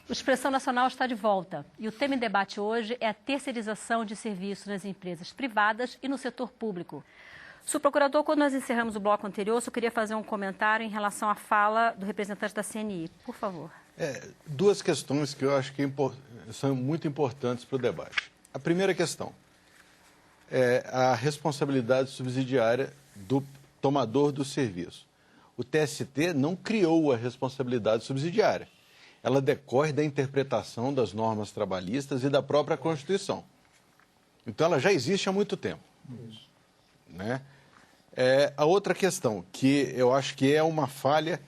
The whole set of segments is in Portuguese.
O Expressão Nacional está de volta e o tema em debate hoje é a terceirização de serviços nas empresas privadas e no setor público. Senhor Procurador, quando nós encerramos o bloco anterior, eu só queria fazer um comentário em relação à fala do representante da CNI. Por favor. Duas questões que eu acho que são muito importantes para o debate. A primeira questão é a responsabilidade subsidiária do tomador do serviço. O TST não criou a responsabilidade subsidiária. Ela decorre da interpretação das normas trabalhistas e da própria Constituição. Então, ela já existe há muito tempo. Isso. Né? A outra questão, que eu acho que é uma falha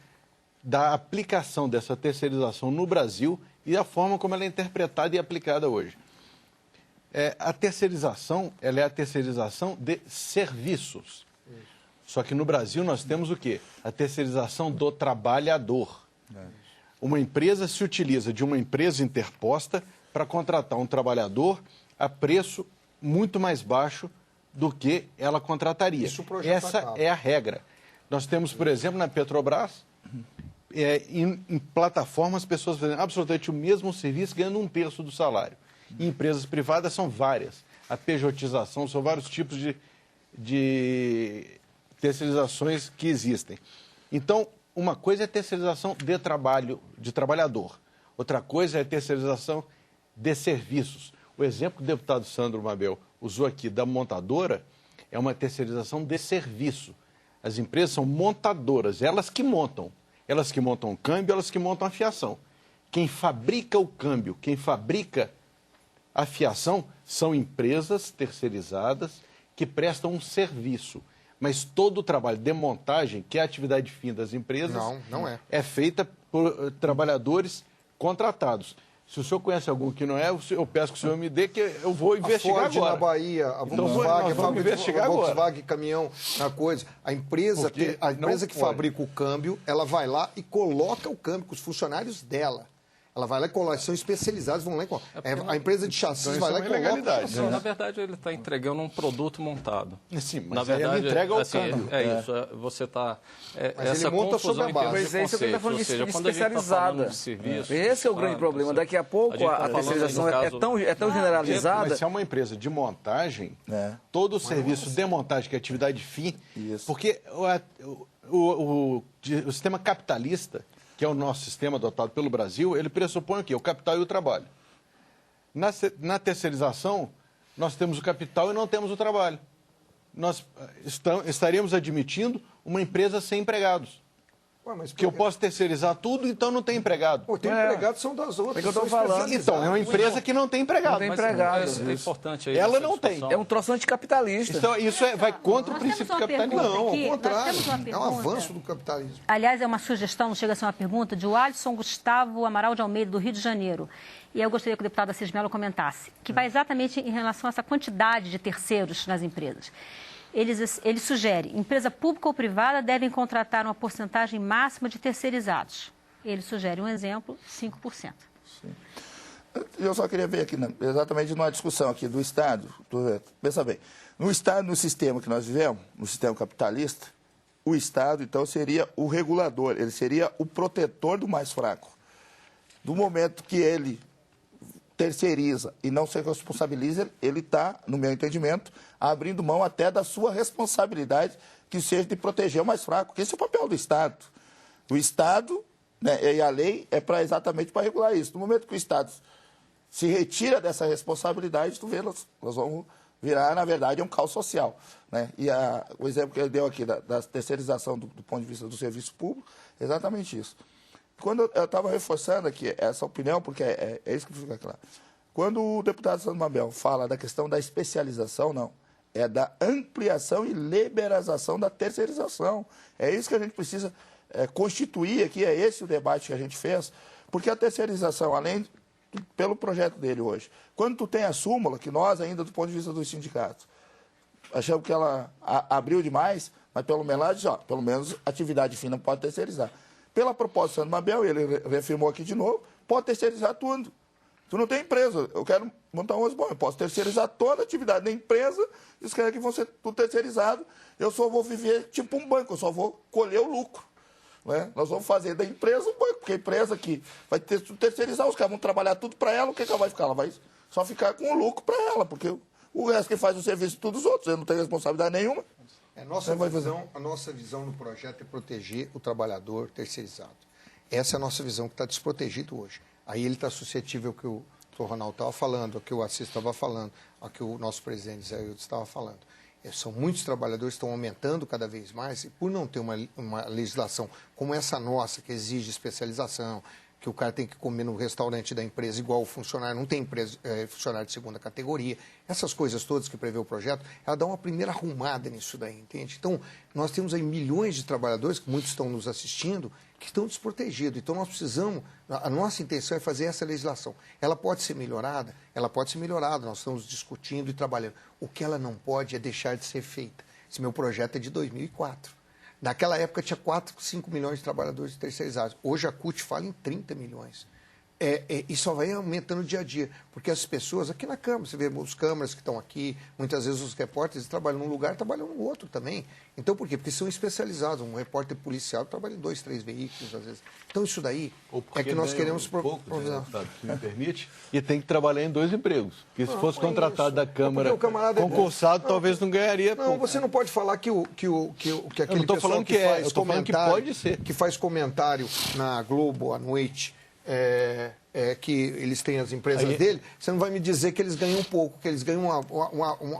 da aplicação dessa terceirização no Brasil e a forma como ela é interpretada e aplicada hoje. A terceirização, ela é a terceirização de serviços. Isso. Só que no Brasil nós temos o quê? A terceirização do trabalhador. Uma empresa se utiliza de uma empresa interposta para contratar um trabalhador a preço muito mais baixo do que ela contrataria. Essa é a regra. Nós temos, por exemplo, na Petrobras, em plataformas, pessoas fazendo absolutamente o mesmo serviço, ganhando 1/3 do salário. Em empresas privadas são várias. A pejotização, são vários tipos de terceirizações que existem. Então, uma coisa é terceirização de trabalho, de trabalhador. Outra coisa é terceirização de serviços. O exemplo que o deputado Sandro Mabel usou aqui da montadora é uma terceirização de serviço. As empresas são montadoras, elas que montam. Elas que montam o câmbio, elas que montam a fiação. Quem fabrica o câmbio, quem fabrica a fiação são empresas terceirizadas que prestam um serviço. Mas todo o trabalho de montagem, que é a atividade fim das empresas, não é. É feita por trabalhadores contratados. Se o senhor conhece algum que não é, eu peço que o senhor me dê, que eu vou investigar Ford agora. Na Bahia, a Volkswagen, a Volkswagen caminhão na coisa. A empresa que fabrica o câmbio, ela vai lá e coloca o câmbio com os funcionários dela. Ela vai lá e coloca, são especializados, vão lá e colocam. A empresa de chassis vai lá e coloca. Na verdade, ele está entregando um produto montado. Sim, mas na verdade, ele entrega o câmbio. Isso, você está... Mas ele monta sobre a base. Mas aí você está falando de especializada. Esse é o grande problema. Daqui a pouco a terceirização é tão generalizada. Mas se é uma empresa de montagem, todo o serviço de montagem, que é atividade fim, porque o sistema capitalista, que é o nosso sistema adotado pelo Brasil, ele pressupõe o quê? O capital e o trabalho. Na terceirização, nós temos o capital e não temos o trabalho. Nós estaríamos admitindo uma empresa sem empregados. Que eu posso terceirizar tudo, então não tem empregado. Tem empregados, são das outras. É que eu estou falando. Então, é uma empresa que não tem empregado. Não tem empregado. É importante aí. Ela não tem. É um troço anticapitalista. Então, isso vai contra o princípio do capitalismo. Não, ao contrário. É um avanço do capitalismo. Aliás, é uma sugestão, não chega a ser uma pergunta, de Alisson Gustavo Amaral de Almeida, do Rio de Janeiro. E eu gostaria que o deputado Assis Mello comentasse, que vai exatamente em relação a essa quantidade de terceiros nas empresas. Ele sugere, empresa pública ou privada devem contratar uma porcentagem máxima de terceirizados. Ele sugere um exemplo, 5%. Sim. Eu só queria ver aqui, exatamente numa discussão aqui do Estado. Pensa bem, no Estado, no sistema que nós vivemos, no sistema capitalista, o Estado, então, seria o regulador, ele seria o protetor do mais fraco. Do momento que ele terceiriza e não se responsabiliza, ele está, no meu entendimento, abrindo mão até da sua responsabilidade, que seja de proteger o mais fraco, que esse é o papel do Estado. O Estado, né, e a lei é exatamente para regular isso. No momento que o Estado se retira dessa responsabilidade, nós vamos virar, na verdade, um caos social. Né? E o exemplo que ele deu aqui da terceirização do ponto de vista do serviço público, é exatamente isso. Quando eu estava reforçando aqui essa opinião, porque é isso que fica claro. Quando o deputado Sandro Mabel fala da questão da especialização, não. É da ampliação e liberalização da terceirização. É isso que a gente precisa constituir aqui, é esse o debate que a gente fez, porque a terceirização, além, pelo projeto dele hoje, quando tu tem a súmula, que nós ainda, do ponto de vista dos sindicatos, achamos que ela abriu demais, mas pelo menos atividade fina pode terceirizar. Pela proposta do Sandro Mabel, ele reafirmou aqui de novo, pode terceirizar tudo. Tu não tem empresa, eu quero montar um bom, eu posso terceirizar toda a atividade da empresa, eles querem que vão ser tudo terceirizado, eu só vou viver tipo um banco, eu só vou colher o lucro. né? Nós vamos fazer da empresa um banco, porque a empresa que vai terceirizar, os caras vão trabalhar tudo para ela, o que ela vai ficar? Ela vai só ficar com o lucro para ela, porque o resto que faz o serviço de todos os outros, ele não tem responsabilidade nenhuma. A nossa visão no projeto é proteger o trabalhador terceirizado. Essa é a nossa visão, que está desprotegido hoje. Aí ele está suscetível ao que o Ronaldo estava falando, ao que o Assis estava falando, ao que o nosso presidente Zé Hildo estava falando. São muitos trabalhadores que estão aumentando cada vez mais, e por não ter uma legislação como essa nossa, que exige especialização, que o cara tem que comer no restaurante da empresa igual o funcionário, não tem funcionário de segunda categoria, essas coisas todas que prevê o projeto, ela dá uma primeira arrumada nisso daí, entende? Então, nós temos aí milhões de trabalhadores, que muitos estão nos assistindo, que estão desprotegidos. Então, nós precisamos, a nossa intenção é fazer essa legislação. Ela pode ser melhorada, nós estamos discutindo e trabalhando. O que ela não pode é deixar de ser feita. Esse meu projeto é de 2004. Naquela época tinha 4, 5 milhões de trabalhadores terceirizados. Hoje a CUT fala em 30 milhões. E só vai aumentando dia a dia, porque as pessoas, aqui na Câmara, você vê os câmaras que estão aqui, muitas vezes os repórteres trabalham num lugar, trabalham no outro também. Então, por quê? Porque são especializados. Um repórter policial trabalha em 2, 3 veículos, às vezes. Então, isso daí é que nós queremos... Se me permite, e tem que trabalhar em 2 empregos. Porque se fosse contratado da Câmara concursado, talvez não ganharia. Não, você não pode falar que aquele pessoal que faz comentário na Globo à noite... que eles têm as empresas dele, você não vai me dizer que eles ganham pouco, que eles ganham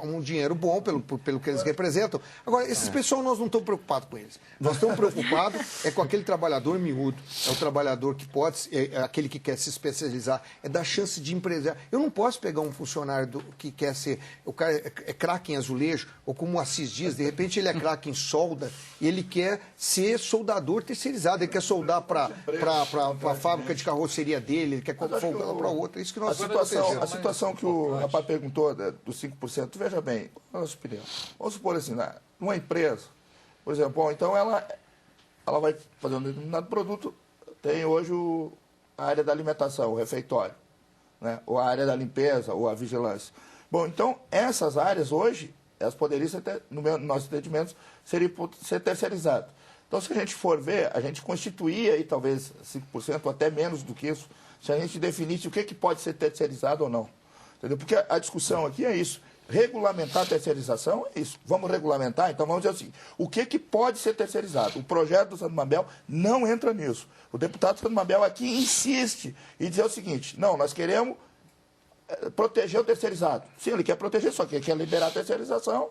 um dinheiro bom pelo que eles representam. Agora, esses pessoal, nós não estamos preocupados com eles. Nós estamos preocupados com aquele trabalhador miúdo, é o trabalhador que pode, aquele que quer se especializar, é dar chance de empresário. Eu não posso pegar um funcionário que quer ser, o cara é craque em azulejo, ou como o Assis diz, de repente ele é craque em solda, e ele quer ser soldador terceirizado, ele quer soldar para a fábrica de carroceria dele, quer folgar para outra. Isso que nós a situação que o rapaz perguntou dos 5%, veja bem, nossa opinião. Vamos supor assim, numa empresa, por exemplo, bom, então ela vai fazer um determinado produto, tem hoje a área da alimentação, o refeitório, né? Ou a área da limpeza, ou a vigilância. Bom, então essas áreas hoje, elas poderiam ser, no nosso entendimento, ser terceirizadas. Então, se a gente for ver, a gente constituía aí talvez 5%, ou até menos do que isso, se a gente definisse o que pode ser terceirizado ou não. Entendeu? Porque a discussão aqui é isso. Regulamentar a terceirização é isso. Vamos regulamentar? Então vamos dizer assim, o que pode ser terceirizado? O projeto do Sandro Mabel não entra nisso. O deputado Sandro Mabel aqui insiste em dizer o seguinte, não, nós queremos proteger o terceirizado. Sim, ele quer proteger, só que ele quer liberar a terceirização.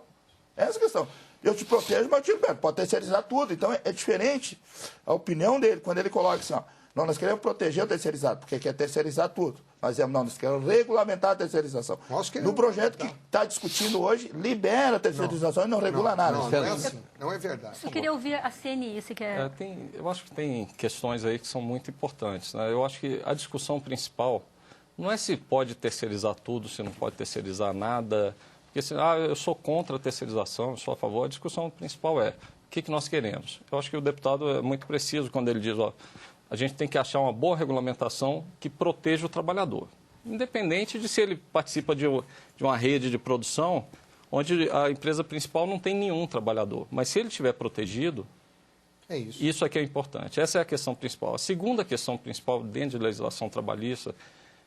Essa é a questão. Eu te protejo, mas eu te libero. Pode terceirizar tudo. Então é diferente a opinião dele, quando ele coloca assim, ó, não, nós queremos proteger o terceirizado, porque quer terceirizar tudo. Nós queremos regulamentar a terceirização. No projeto que está discutindo hoje, libera a terceirização e não regula nada. Não é assim, não é verdade. Eu queria ouvir a CNI, se quer... eu acho que tem questões aí que são muito importantes, né? Eu acho que a discussão principal não é se pode terceirizar tudo, se não pode terceirizar nada. Porque se, eu sou contra a terceirização, eu sou a favor. A discussão principal é o que nós queremos. Eu acho que o deputado é muito preciso quando ele diz, a gente tem que achar uma boa regulamentação que proteja o trabalhador. Independente de se ele participa de uma rede de produção onde a empresa principal não tem nenhum trabalhador. Mas se ele estiver protegido, isso é que é importante. Essa é a questão principal. A segunda questão principal dentro de legislação trabalhista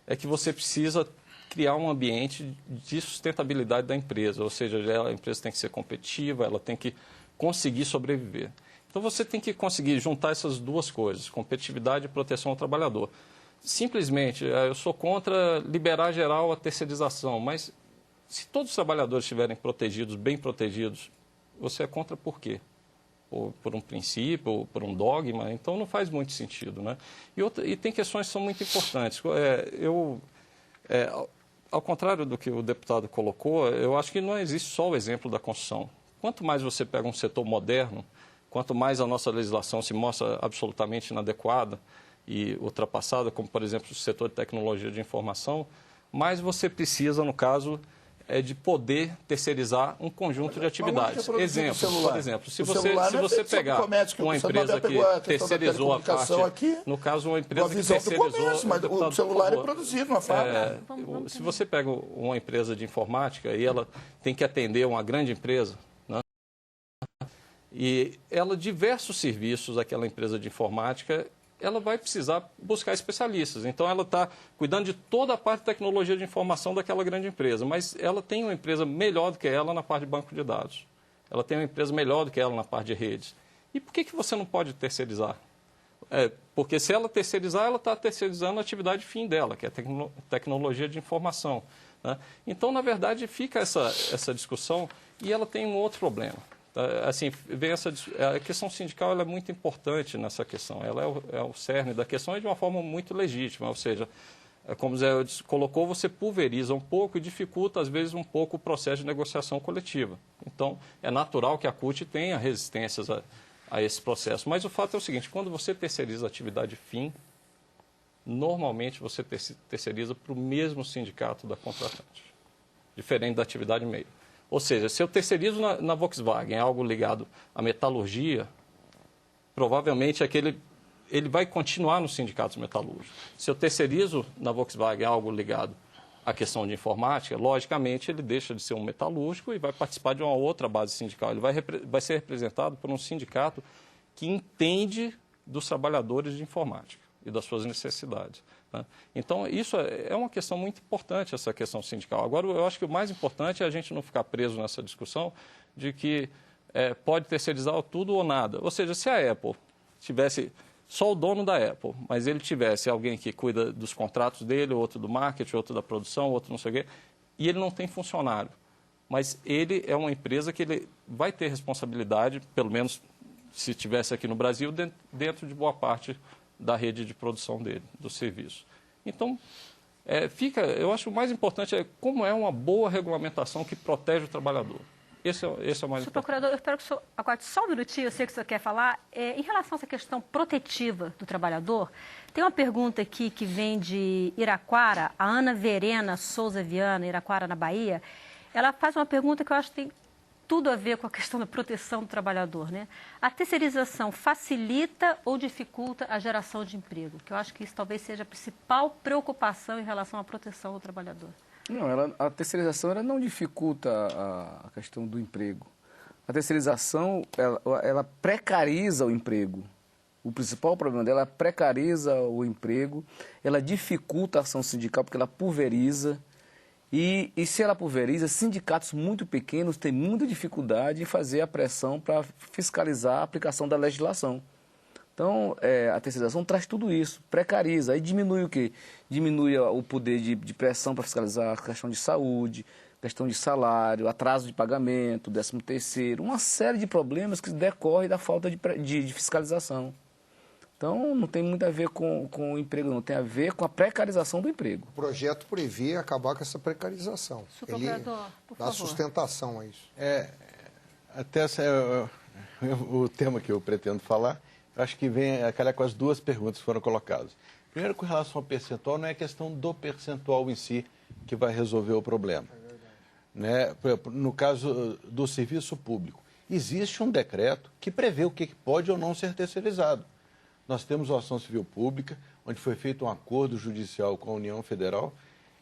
é que você precisa criar um ambiente de sustentabilidade da empresa. Ou seja, a empresa tem que ser competitiva, ela tem que conseguir sobreviver. Então, você tem que conseguir juntar essas duas coisas, competitividade e proteção ao trabalhador. Simplesmente, eu sou contra liberar geral a terceirização, mas se todos os trabalhadores estiverem protegidos, bem protegidos, você é contra por quê? Por um princípio, ou por um dogma? Então, não faz muito sentido, né? E tem questões que são muito importantes. Ao contrário do que o deputado colocou, eu acho que não existe só o exemplo da construção. Quanto mais você pega um setor moderno, quanto mais a nossa legislação se mostra absolutamente inadequada e ultrapassada, como, por exemplo, o setor de tecnologia de informação, mais você precisa, no caso, de poder terceirizar um conjunto de atividades. Exemplo, por exemplo, se você pegar uma empresa que terceirizou a parte, no caso, uma empresa que terceirizou... Mas o celular é produzido numa fábrica. Se você pega uma empresa de informática e ela tem que atender uma grande empresa, E diversos serviços, aquela empresa de informática, ela vai precisar buscar especialistas. Então, ela está cuidando de toda a parte de tecnologia de informação daquela grande empresa, mas ela tem uma empresa melhor do que ela na parte de banco de dados. Ela tem uma empresa melhor do que ela na parte de redes. E por que você não pode terceirizar? Porque se ela terceirizar, ela está terceirizando a atividade fim dela, que é a tecnologia de informação, né? Então, na verdade, fica essa discussão e ela tem um outro problema. Assim, a questão sindical ela é muito importante nessa questão. Ela é o cerne da questão e de uma forma muito legítima. Ou seja, como o Zé colocou, você pulveriza um pouco e dificulta, às vezes, um pouco o processo de negociação coletiva. Então, é natural que a CUT tenha resistências a esse processo. Mas o fato é o seguinte, quando você terceiriza a atividade fim, normalmente você terceiriza para o mesmo sindicato da contratante, diferente da atividade meio. Ou seja, se eu terceirizo na Volkswagen algo ligado à metalurgia, provavelmente ele vai continuar nos sindicatos metalúrgicos. Se eu terceirizo na Volkswagen algo ligado à questão de informática, logicamente ele deixa de ser um metalúrgico e vai participar de uma outra base sindical. Ele vai ser representado por um sindicato que entende dos trabalhadores de informática e das suas necessidades. Então, isso é uma questão muito importante, essa questão sindical. Agora, eu acho que o mais importante é a gente não ficar preso nessa discussão de que pode terceirizar tudo ou nada. Ou seja, se a Apple tivesse só o dono da Apple, mas ele tivesse alguém que cuida dos contratos dele, outro do marketing, outro da produção, outro não sei o quê, e ele não tem funcionário, mas ele é uma empresa que ele vai ter responsabilidade, pelo menos se estivesse aqui no Brasil, dentro de boa parte da rede de produção dele, do serviço. Então, eu acho que o mais importante é como é uma boa regulamentação que protege o trabalhador. Esse é o mais importante. Procurador, eu espero que o senhor aguarde só um minutinho, eu sei que o senhor quer falar. Em relação a essa questão protetiva do trabalhador, tem uma pergunta aqui que vem de Iraquara, a Ana Verena Souza Viana, Iraquara, na Bahia. Ela faz uma pergunta que eu acho que tem tudo a ver com a questão da proteção do trabalhador, né? A terceirização facilita ou dificulta a geração de emprego? Que eu acho que isso talvez seja a principal preocupação em relação à proteção do trabalhador. Não, a terceirização ela não dificulta a questão do emprego. A terceirização, ela precariza o emprego. O principal problema dela é precariza o emprego, ela dificulta a ação sindical porque ela pulveriza. E se ela pulveriza, sindicatos muito pequenos têm muita dificuldade em fazer a pressão para fiscalizar a aplicação da legislação. Então, a terceirização traz tudo isso, precariza. Aí diminui o quê? Diminui o poder de pressão para fiscalizar a questão de saúde, questão de salário, atraso de pagamento, 13º, uma série de problemas que decorrem da falta de fiscalização. Então, não tem muito a ver com o emprego, não. Tem a ver com a precarização do emprego. O projeto prevê acabar com essa precarização. Ele dá sustentação a isso. Até o tema que eu pretendo falar, eu acho que vem a calhar com as duas perguntas que foram colocadas. Primeiro, com relação ao percentual, não é questão do percentual em si que vai resolver o problema. Né? No caso do serviço público, existe um decreto que prevê o que pode ou não ser terceirizado. Nós temos a ação civil pública, onde foi feito um acordo judicial com a União Federal,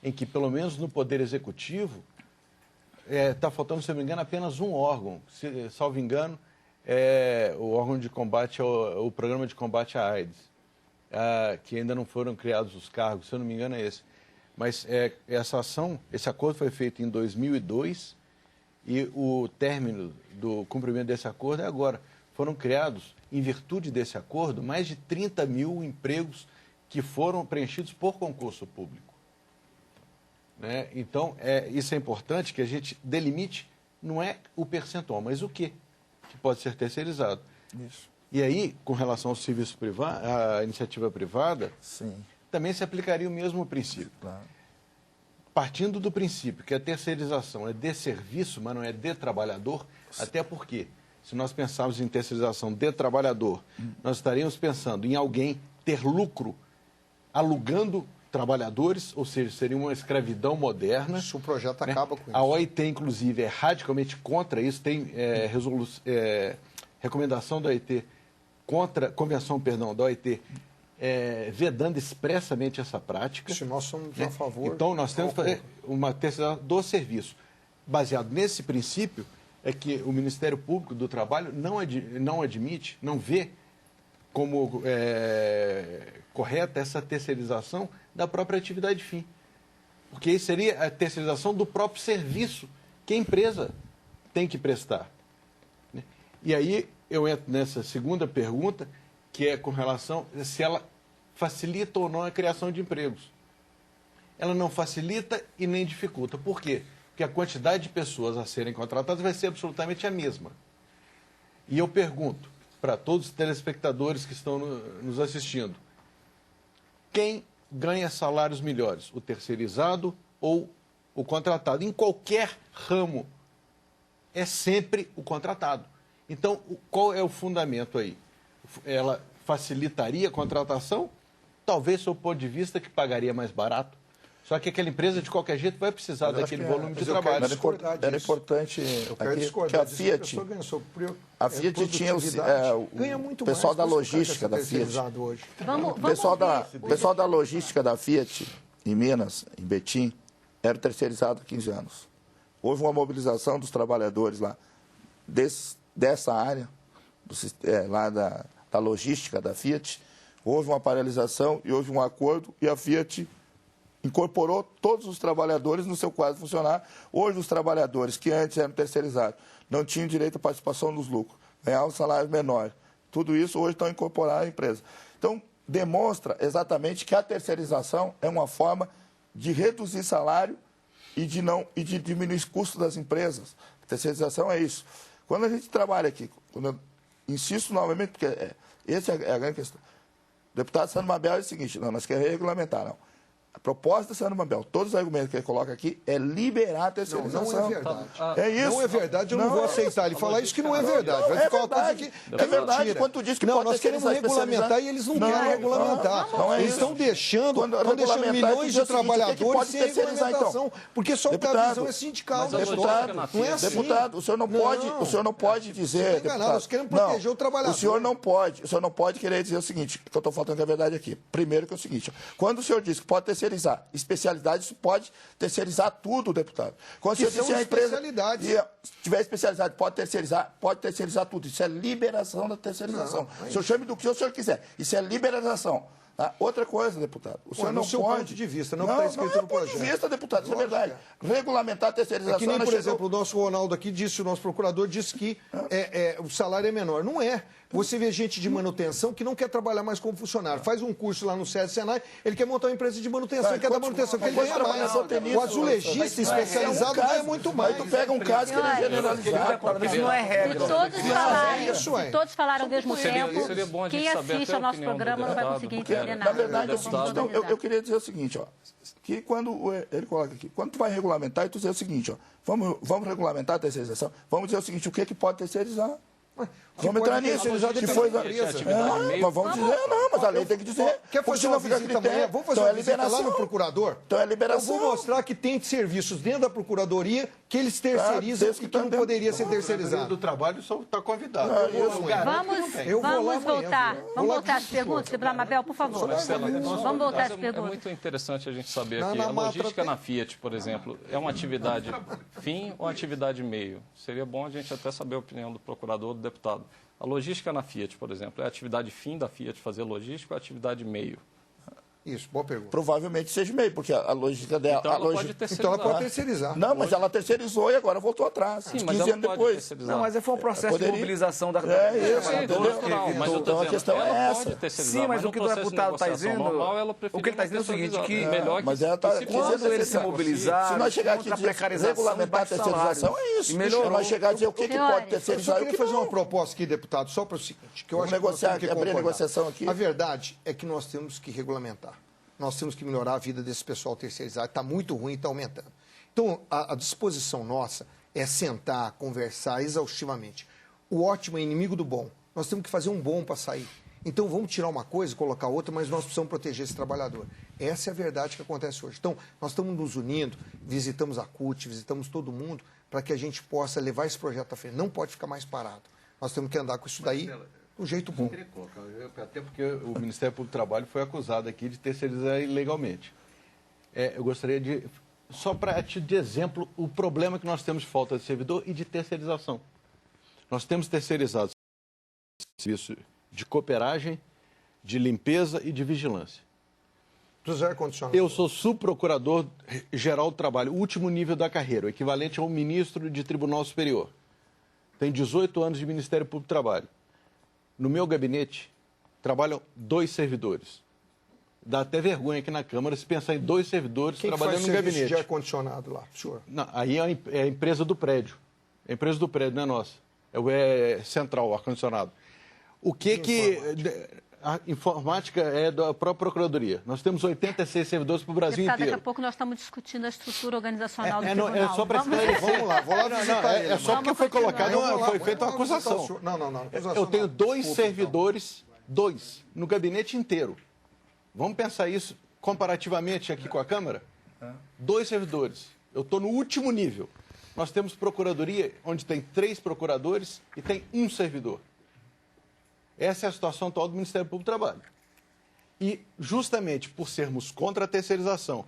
em que, pelo menos no Poder Executivo, está faltando, se não me engano, apenas um órgão. Salvo engano, o órgão de combate, o Programa de Combate à AIDS, que ainda não foram criados os cargos, se eu não me engano é esse. Mas esse acordo foi feito em 2002 e o término do cumprimento desse acordo é agora. Foram criados, em virtude desse acordo, mais de 30 mil empregos que foram preenchidos por concurso público. Né? Então, isso é importante que a gente delimite, não é o percentual, mas o que pode ser terceirizado. Isso. E aí, com relação ao serviço privado, à iniciativa privada, sim, também se aplicaria o mesmo princípio. Claro. Partindo do princípio que a terceirização é de serviço, mas não é de trabalhador, sim, até porque, se nós pensarmos em terceirização de trabalhador, nós estaríamos pensando em alguém ter lucro alugando trabalhadores, ou seja, seria uma escravidão moderna. Isso, o projeto acaba com isso. A OIT, inclusive, é radicalmente contra isso, tem recomendação da OIT, convenção da OIT, vedando expressamente essa prática. Se nós somos a favor. Então, nós temos que fazer uma terceirização do serviço. Baseado nesse princípio, é que o Ministério Público do Trabalho não admite, não vê como correta essa terceirização da própria atividade fim. Porque isso seria a terceirização do próprio serviço que a empresa tem que prestar. E aí eu entro nessa segunda pergunta, que é com relação a se ela facilita ou não a criação de empregos. Ela não facilita e nem dificulta. Por quê? Porque a quantidade de pessoas a serem contratadas vai ser absolutamente a mesma. E eu pergunto para todos os telespectadores que estão nos assistindo, quem ganha salários melhores, o terceirizado ou o contratado? Em qualquer ramo, é sempre o contratado. Então, qual é o fundamento aí? Ela facilitaria a contratação? Talvez, sob o ponto de vista, que pagaria mais barato. Só que aquela empresa, de qualquer jeito, vai precisar daquele volume de trabalho. Era importante que a Fiat... A Fiat tinha o pessoal da logística da Fiat. O pessoal da logística da Fiat, em Minas, em Betim, era terceirizado há 15 anos. Houve uma mobilização dos trabalhadores lá dessa área, lá da logística da Fiat. Houve uma paralisação e houve um acordo e a Fiat incorporou todos os trabalhadores no seu quadro funcionário. Hoje, os trabalhadores que antes eram terceirizados não tinham direito à participação nos lucros, ganhavam salários menores. Tudo isso hoje estão incorporados à empresa. Então, demonstra exatamente que a terceirização é uma forma de reduzir salário e de diminuir os custos das empresas. A terceirização é isso. Quando a gente trabalha aqui, eu insisto novamente, porque essa é a grande questão. O deputado Sandro Mabel é o seguinte, não, nós queremos regulamentar, não. A proposta do Sandro Mabel, todos os argumentos que ele coloca aqui, é liberar a terceirização. Não é verdade. É isso. Não é verdade, eu não vou aceitar ele falar isso que não é verdade. Vai ficar uma coisa que é verdade, quando tu diz que não, nós queremos regulamentar e eles não querem regulamentar. Eles estão deixando milhões de trabalhadores sem regulamentação, porque só o que a visão é sindical. Não é assim. Deputado, o senhor não pode dizer... Nós queremos proteger o trabalhador. O senhor não pode querer dizer o seguinte, que eu estou faltando a verdade aqui. Primeiro que é o seguinte, quando o senhor diz que pode terceirizar especialidade, isso pode terceirizar tudo, deputado. Quando que são especialidades. Se tiver especialidade, pode terceirizar tudo. Isso é liberação da terceirização. O senhor chame do que o senhor quiser. Isso é liberação. Tá? Outra coisa, deputado. O senhor não seu pode... ponto de vista, não está escrito no projeto. Ponto de vista, deputado, isso é verdade. Regulamentar a terceirização... É que nem, por exemplo, o nosso Ronaldo aqui disse, o nosso procurador disse que o salário é menor. Não é. Você vê gente de manutenção que não quer trabalhar mais como funcionário. Faz um curso lá no SESI, Senai, ele quer montar uma empresa de manutenção, ele quer dar manutenção, porque ele ganha mais. O azulejista especializado ganha muito mais. Aí tu pega um caso que ele é generalizado. Isso não é regra. Se todos falaram ao mesmo tempo, seria bom a gente quem saber assiste ao nosso programa não vai conseguir entender nada. Na verdade, é o seguinte, eu queria dizer o seguinte, ó, que quando ele coloca aqui, quando tu vai regulamentar, tu dizer o seguinte, ó, vamos regulamentar a terceirização, vamos dizer o seguinte, o que pode terceirizar? Vamos entrar nisso. Mas vamos dizer, mas a lei tem que dizer. Quer fazer uma visita amanhã? Vamos fazer uma visita lá no procurador? Então é liberação. Eu vou mostrar que tem serviços dentro da procuradoria que eles terceirizam e que não poderia ser terceirizado. Do trabalho só está convidado. Vamos voltar às perguntas. Deputado Mabel, por favor. Vamos voltar às perguntas. É muito interessante a gente saber aqui. A logística na Fiat, por exemplo, é uma atividade fim ou atividade meio? Seria bom a gente até saber a opinião do procurador, do deputado. A logística na Fiat, por exemplo, é a atividade fim da Fiat fazer logística ou a atividade meio? Isso, boa pergunta. Provavelmente seja meio, porque a logística dela... Então ela pode terceirizar. Não, mas ela terceirizou e agora voltou atrás. Sim, mas 15 anos depois. Não, mas foi um processo de mobilização da... Então a questão é essa. Sim, mas o que o deputado está dizendo... O que ele está dizendo é o seguinte, que... Mas ela está quando ele se mobilizar... Se nós chegar aqui e regulamentar a terceirização, é isso. Se nós chegar a dizer o que pode terceirizar... Eu queria fazer uma proposta aqui, deputado, só para o seguinte, que eu acho que abrir a negociação aqui. A verdade é que nós temos que regulamentar. Nós temos que melhorar a vida desse pessoal terceirizado. Está muito ruim, está aumentando. Então, a disposição nossa é sentar, conversar exaustivamente. O ótimo é inimigo do bom. Nós temos que fazer um bom para sair. Então, vamos tirar uma coisa e colocar outra, mas nós precisamos proteger esse trabalhador. Essa é a verdade que acontece hoje. Então, nós estamos nos unindo, visitamos a CUT, visitamos todo mundo, para que a gente possa levar esse projeto à frente. Não pode ficar mais parado. Nós temos que andar com isso daí do jeito bom. Até porque o Ministério Público do Trabalho foi acusado aqui de terceirizar ilegalmente. Eu gostaria de só para te dar exemplo, o problema que nós temos de falta de servidor e de terceirização. Nós temos terceirizado serviço de cooperagem, de limpeza e de vigilância. Dos ar-condicionado. Eu sou subprocurador-geral do trabalho, último nível da carreira, o equivalente a um ministro de Tribunal Superior. Tenho 18 anos de Ministério Público do Trabalho. No meu gabinete, trabalham 2 servidores. Dá até vergonha aqui na Câmara se pensar em 2 servidores trabalhando no gabinete. Quem faz de ar-condicionado lá, senhor? Não, aí é a empresa do prédio. A empresa do prédio, não é nossa. É central, o ar-condicionado. O que a informática é da própria Procuradoria. Nós temos 86 servidores para o Brasil inteiro. Daqui a pouco nós estamos discutindo a estrutura organizacional do tribunal. É só para esclarecer. Vamos lá, vou lá visitar ele. É só porque foi colocado, foi feita uma acusação. Não. Eu tenho 2 servidores, 2, no gabinete inteiro. Vamos pensar isso comparativamente aqui com a Câmara? 2 servidores. Eu estou no último nível. Nós temos procuradoria onde tem 3 procuradores e tem 1 servidor. Essa é a situação atual do Ministério Público do Trabalho. E, justamente por sermos contra a terceirização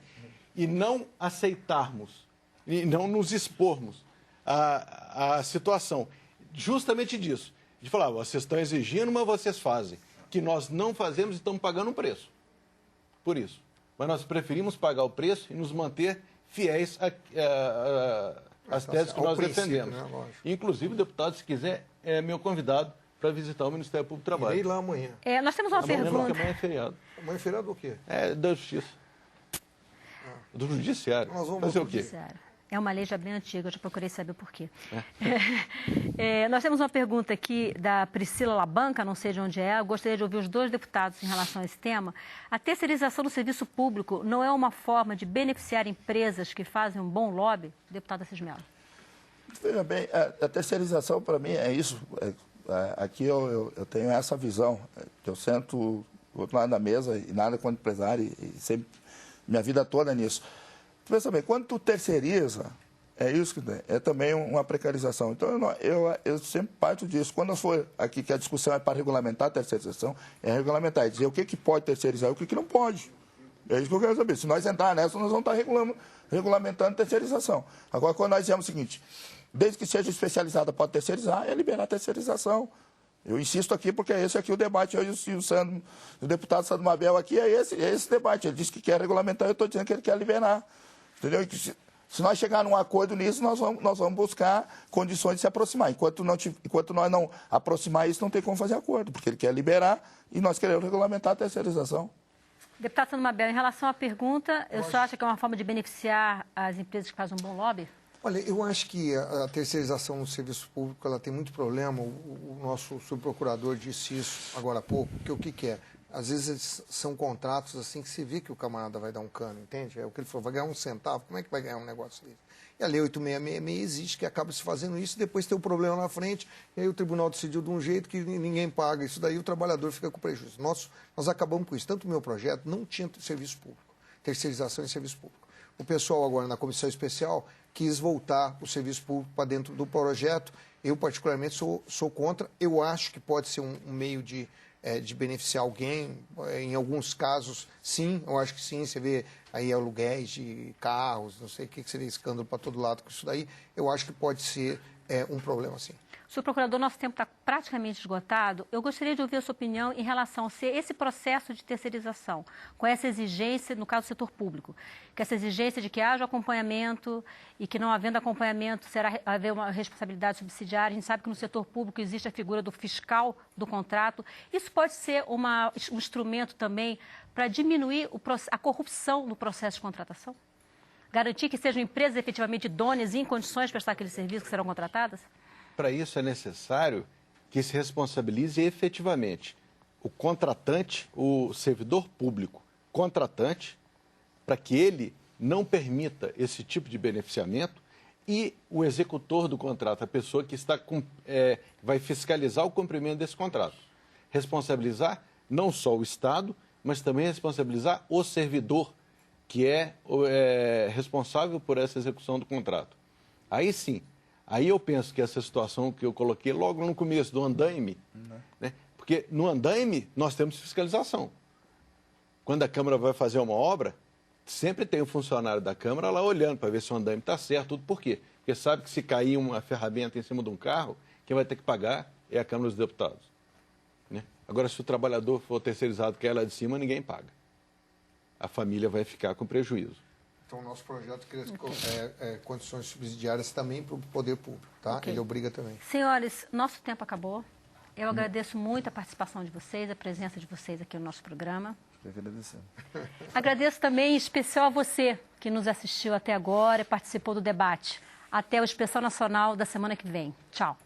e não aceitarmos, e não nos expormos à situação, justamente disso, de falar, vocês estão exigindo, mas vocês fazem, que nós não fazemos e estamos pagando um preço. Por isso. Mas nós preferimos pagar o preço e nos manter fiéis às teses que nós defendemos. Né? Inclusive, deputado, se quiser, é meu convidado para visitar o Ministério Público do Trabalho. Irei lá amanhã. Nós temos uma pergunta. Amanhã é feriado. Amanhã é feriado do quê? É da Justiça. Do Judiciário. Nós vamos fazer o quê? Judiciário. É uma lei já bem antiga, eu já procurei saber o porquê. Nós temos uma pergunta aqui da Priscila Labanca, não sei de onde é, eu gostaria de ouvir os 2 deputados em relação a esse tema. A terceirização do serviço público não é uma forma de beneficiar empresas que fazem um bom lobby? Deputada Assis Mello. Veja bem, a terceirização para mim é isso. Aqui eu tenho essa visão. Eu sento do outro lado da mesa e nada contra empresário e sempre, minha vida toda nisso. Pensa bem, quando tu terceiriza, é isso que tem, é também uma precarização. Então, eu sempre parto disso. Quando for aqui que a discussão é para regulamentar a terceirização, é regulamentar, é dizer o que pode terceirizar e o que não pode. É isso que eu quero saber. Se nós entrar nessa, nós vamos estar regulamentando a terceirização. Agora, quando nós dizemos o seguinte, desde que seja especializada pode terceirizar, é liberar a terceirização. Eu insisto aqui porque esse aqui é o debate. O deputado Sandro Mabel aqui é esse debate. Ele disse que quer regulamentar, eu estou dizendo que ele quer liberar. Entendeu? E que se nós chegarmos num acordo nisso, nós vamos buscar condições de se aproximar. Enquanto nós não aproximar isso, não tem como fazer acordo, porque ele quer liberar e nós queremos regulamentar a terceirização. Deputado Sandro Mabel, em relação à pergunta, eu só acho que é uma forma de beneficiar as empresas que fazem um bom lobby? Olha, eu acho que a terceirização no serviço público ela tem muito problema. O nosso subprocurador disse isso agora há pouco, porque o que é? Às vezes são contratos assim que se vê que o camarada vai dar um cano, entende? É o que ele falou, vai ganhar 1 centavo, como é que vai ganhar um negócio desse? E a Lei 8666 existe, que acaba se fazendo isso, e depois tem um problema na frente, e aí o tribunal decidiu de um jeito que ninguém paga isso daí, o trabalhador fica com prejuízo. Nós acabamos com isso. Tanto o meu projeto não tinha serviço público, terceirização em serviço público. O pessoal agora na comissão especial quis voltar o serviço público para dentro do projeto. Eu, particularmente, sou contra. Eu acho que pode ser um meio de beneficiar alguém. Em alguns casos, sim, eu acho que sim. Você vê aí aluguéis de carros, não sei o que seria escândalo para todo lado com isso daí. Eu acho que pode ser um problema, sim. Senhor Procurador, nosso tempo está praticamente esgotado. Eu gostaria de ouvir a sua opinião em relação a se esse processo de terceirização, com essa exigência, no caso do setor público, que essa exigência de que haja acompanhamento e que não havendo acompanhamento será haver uma responsabilidade subsidiária. A gente sabe que no setor público existe a figura do fiscal do contrato. Isso pode ser um instrumento também para diminuir a corrupção no processo de contratação? Garantir que sejam empresas efetivamente idôneas e em condições de prestar aqueles serviços que serão contratadas? Para isso é necessário que se responsabilize efetivamente o contratante, o servidor público contratante, para que ele não permita esse tipo de beneficiamento, e o executor do contrato, a pessoa que vai fiscalizar o cumprimento desse contrato. Responsabilizar não só o Estado, mas também responsabilizar o servidor, que é responsável por essa execução do contrato. Aí sim. Aí eu penso que essa situação que eu coloquei logo no começo do andaime, né? Porque no andaime nós temos fiscalização. Quando a Câmara vai fazer uma obra, sempre tem um funcionário da Câmara lá olhando para ver se o andaime está certo, tudo. Por quê? Porque sabe que se cair uma ferramenta em cima de um carro, quem vai ter que pagar é a Câmara dos Deputados. Né? Agora, se o trabalhador for terceirizado, que é lá de cima, ninguém paga. A família vai ficar com prejuízo. Então, o nosso projeto cria condições subsidiárias também para o poder público, tá? Okay. Ele obriga também. Senhores, nosso tempo acabou. Eu agradeço muito a participação de vocês, a presença de vocês aqui no nosso programa. Eu agradeço. Agradeço também em especial a você que nos assistiu até agora e participou do debate. Até o Inspeção Nacional da semana que vem. Tchau.